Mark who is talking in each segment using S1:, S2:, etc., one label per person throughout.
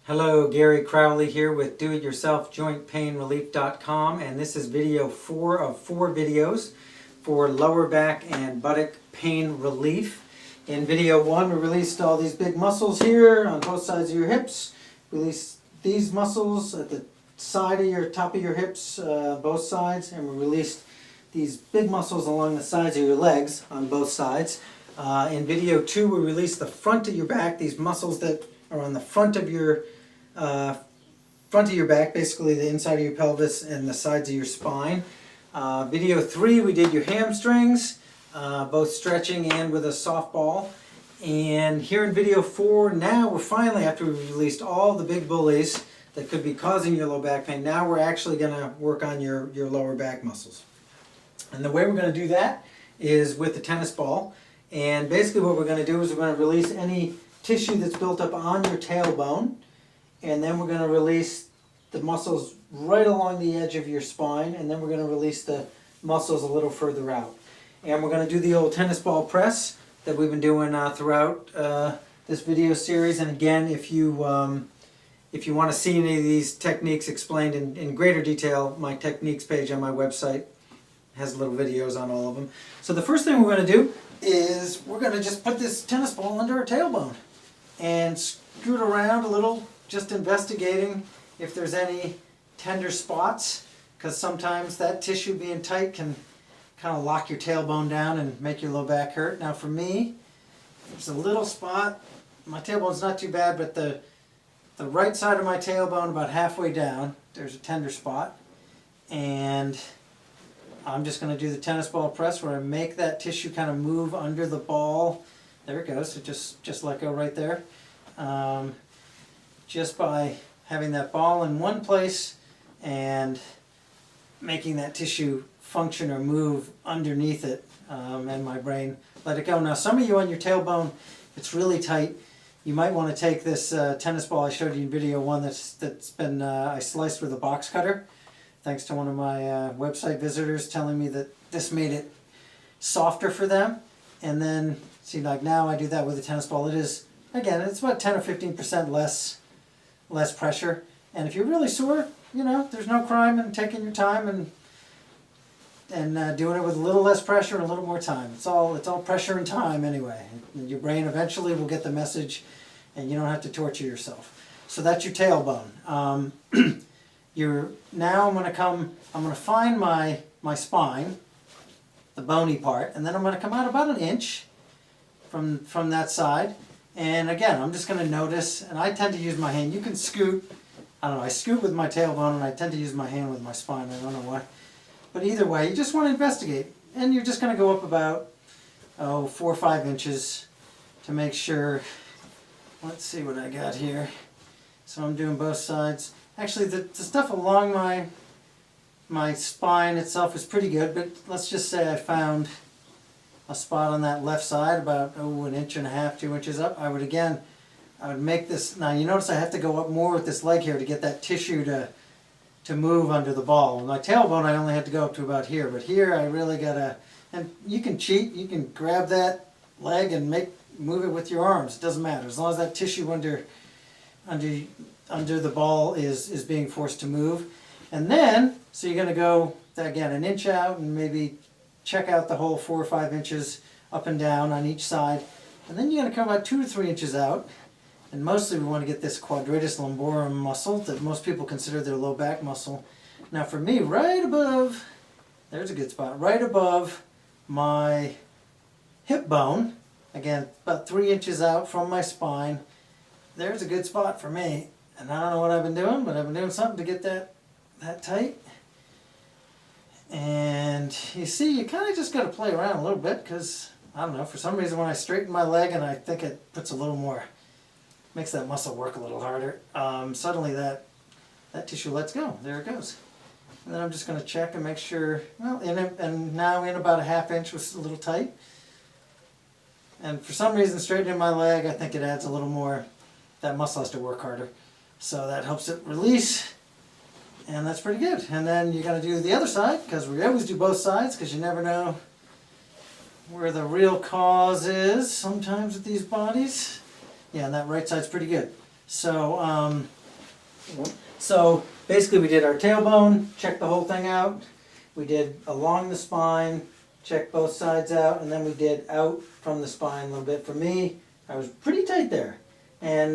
S1: Hello, Gary Crowley here with DoItYourselfJointPainRelief.com, and this is video 4 of 4 videos for lower back and buttock pain relief. In video 1 we released all these big muscles here on both sides of your hips. Released these muscles at the side of your top of your hips, both sides, and we released these big muscles along the sides of your legs on both sides. In video 2 we released the front of your back, these muscles that are on the front of your back, basically the inside of your pelvis and the sides of your spine. Video 3 we did your hamstrings, both stretching and with a softball. And here in video 4, now we're finally, after we've released all the big bullies that could be causing your low back pain, now we're actually going to work on your lower back muscles. And the way we're going to do that is with the tennis ball. And basically what we're going to do is we're going to release any tissue that's built up on your tailbone, and then we're going to release the muscles right along the edge of your spine, and then we're going to release the muscles a little further out. And we're going to do the old tennis ball press that we've been doing throughout this video series. And again, if you want to see any of these techniques explained in greater detail, my techniques page on my website has little videos on all of them. So the first thing we're going to do is we're going to just put this tennis ball under our tailbone and screw it around a little, just investigating if there's any tender spots, because sometimes that tissue being tight can kind of lock your tailbone down and make your low back hurt. Now for me, there's a little spot. My tailbone's not too bad, but the right side of my tailbone, about halfway down, there's a tender spot. And I'm just going to do the tennis ball press where I make that tissue kind of move under the ball. There it goes. So just let go right there. Just by having that ball in one place and making that tissue function or move underneath it, and my brain let it go. Now some of you on your tailbone, it's really tight. You might want to take this tennis ball I showed you in video 1 that's been I sliced with a box cutter, thanks to one of my website visitors telling me that this made it softer for them. And then see, like now I do that with a tennis ball. It is, again, it's about 10 or 15% less pressure. And if you're really sore, you know, there's no crime in taking your time and doing it with a little less pressure and a little more time. It's all pressure and time anyway. And your brain eventually will get the message, and you don't have to torture yourself. So that's your tailbone. Now I'm going to find my spine, the bony part, and then I'm going to come out about an inch from that side. And again, I'm just going to notice, and I tend to use my hand. You can scoot. I don't know, I scoot with my tailbone, and I tend to use my hand with my spine. I don't know why. But either way, you just want to investigate. And you're just going to go up about 4 or 5 inches to make sure. Let's see what I got here. So I'm doing both sides. Actually, the stuff along my spine itself is pretty good, but let's just say I found a spot on that left side about 1.5 inches, 2 inches up. I would make this. Now you notice I have to go up more with this leg here to get that tissue to move under the ball. With my tailbone I only had to go up to about here, but here I really gotta. And you can cheat. You can grab that leg and move it with your arms. It doesn't matter as long as that tissue under the ball is being forced to move. And then, so you're going to go, again, an inch out and maybe check out the whole 4 or 5 inches up and down on each side. And then you're going to come about 2 to 3 inches out. And mostly we want to get this quadratus lumborum muscle that most people consider their low back muscle. Now for me, right above, there's a good spot, right above my hip bone, again, about 3 inches out from my spine, there's a good spot for me. And I don't know what I've been doing, but I've been doing something to get that tight. And you see, you kind of just got to play around a little bit because, I don't know, for some reason when I straighten my leg and I think it puts a little more, makes that muscle work a little harder, suddenly that tissue lets go. There it goes. And then I'm just going to check and make sure, well, and now in about 1/2 inch was a little tight. And for some reason straightening my leg, I think it adds a little more, that muscle has to work harder. So that helps it release, and that's pretty good. And then you're going to do the other side, because we always do both sides, because you never know where the real cause is sometimes with these bodies. Yeah, and that right side's pretty good. So, so basically we did our tailbone, checked the whole thing out. We did along the spine, checked both sides out, and then we did out from the spine a little bit. For me, I was pretty tight there. And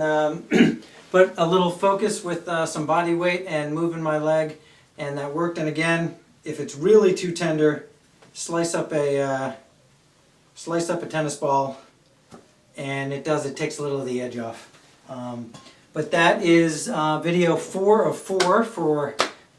S1: but a little focus with some body weight and moving my leg, and that worked. And again, if it's really too tender, slice up a tennis ball, and it takes a little of the edge off. But that is video 4 of 4 for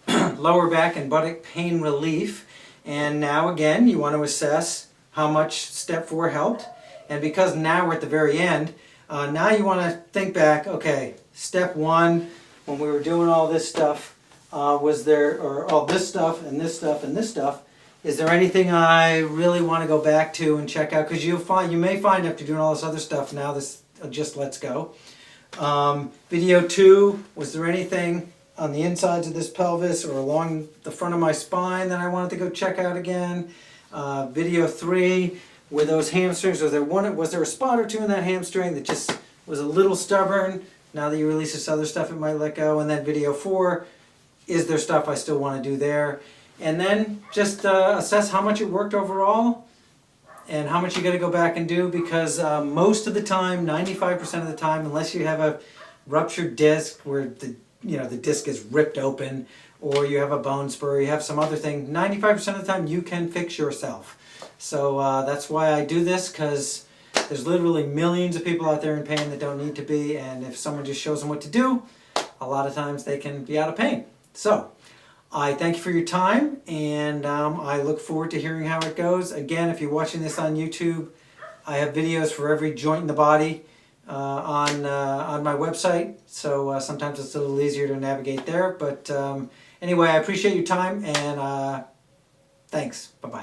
S1: lower back and buttock pain relief. And now again, you want to assess how much step 4 helped. And because now we're at the very end, now you want to think back, okay, step 1, when we were doing all this stuff, was there, or all this stuff and this stuff and this stuff, is there anything I really want to go back to and check out? Because you may find after doing all this other stuff, now this just lets go. Video 2, was there anything on the insides of this pelvis or along the front of my spine that I wanted to go check out again? Video 3, were those hamstrings, was there a spot or two in that hamstring that just was a little stubborn? Now that you release this other stuff, it might let go. And then video 4, is there stuff I still want to do there? And then just assess how much it worked overall and how much you got to go back and do, because most of the time, 95% of the time, unless you have a ruptured disc where the disc is ripped open, or you have a bone spur, you have some other thing, 95% of the time you can fix yourself. So that's why I do this, because there's literally millions of people out there in pain that don't need to be, and if someone just shows them what to do, a lot of times they can be out of pain. So I thank you for your time, and I look forward to hearing how it goes. Again, if you're watching this on YouTube, I have videos for every joint in the body on my website, so sometimes it's a little easier to navigate there. But anyway, I appreciate your time, and thanks. Bye-bye.